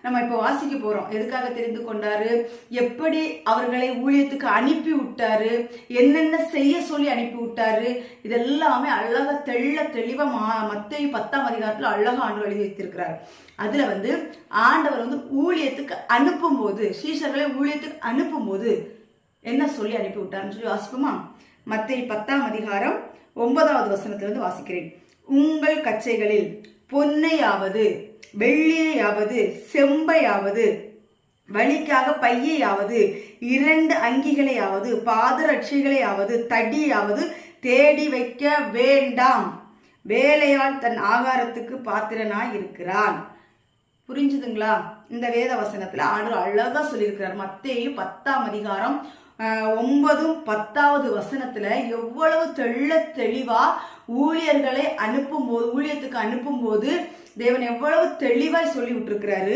நம்ம இப்போ வாசிக்க போறோம். எதுக்காக தெரிந்து கொண்டாரு, எப்படி அவர்களை ஊழியத்துக்கு அனுப்பி விட்டாரு, என்னென்ன செய்ய சொல்லி அனுப்பி விட்டாரு, இதெல்லாமே அழகா தெளிவா மத்தேயு 10ஆம் அதிகாரத்துல அழகா ஆண்டவர் எழுதி வைத்திருக்கிறார். அதுல ஆண்டவர் ஊழியத்துக்கு அனுப்பும் போது, சீஷர்களை ஊழியத்துக்கு அனுப்பும் போது என்ன சொல்லி அனுப்பி விட்டாருன்னு சொல்லி வாசிப்போமா? மத்தேயு 10ஆம் அதிகாரம் 9வது வசனத்திலிருந்து வாசிக்கிறேன். உங்கள் கச்சைகளில் பொன்னையாவது வெள்ளியாவது செம்பையாவது, வழிக்காக பையையாவது, 2 அங்கிகளையாவது, பாதரட்சைகளையாவது, தடியாவது தேடி வைக்க வேண்டாம். வேலையால் தன் ஆகாரத்துக்கு பாத்திரனாய் இருக்கிறான். புரிஞ்சுதுங்களா? இந்த வேத வசனத்துல ஆண்டவர் அழகா சொல்லியிருக்கிறார். மத்தேயு 10ஆம் அதிகாரம் 9, 10வது வசனத்துல எவ்வளவு தெளிவா ஊழியர்களை ஊழியத்துக்கு அனுப்பும் போது தேவன் எவ்வளவு தெளிவாய் சொல்லி விட்டுருக்கிறாரு.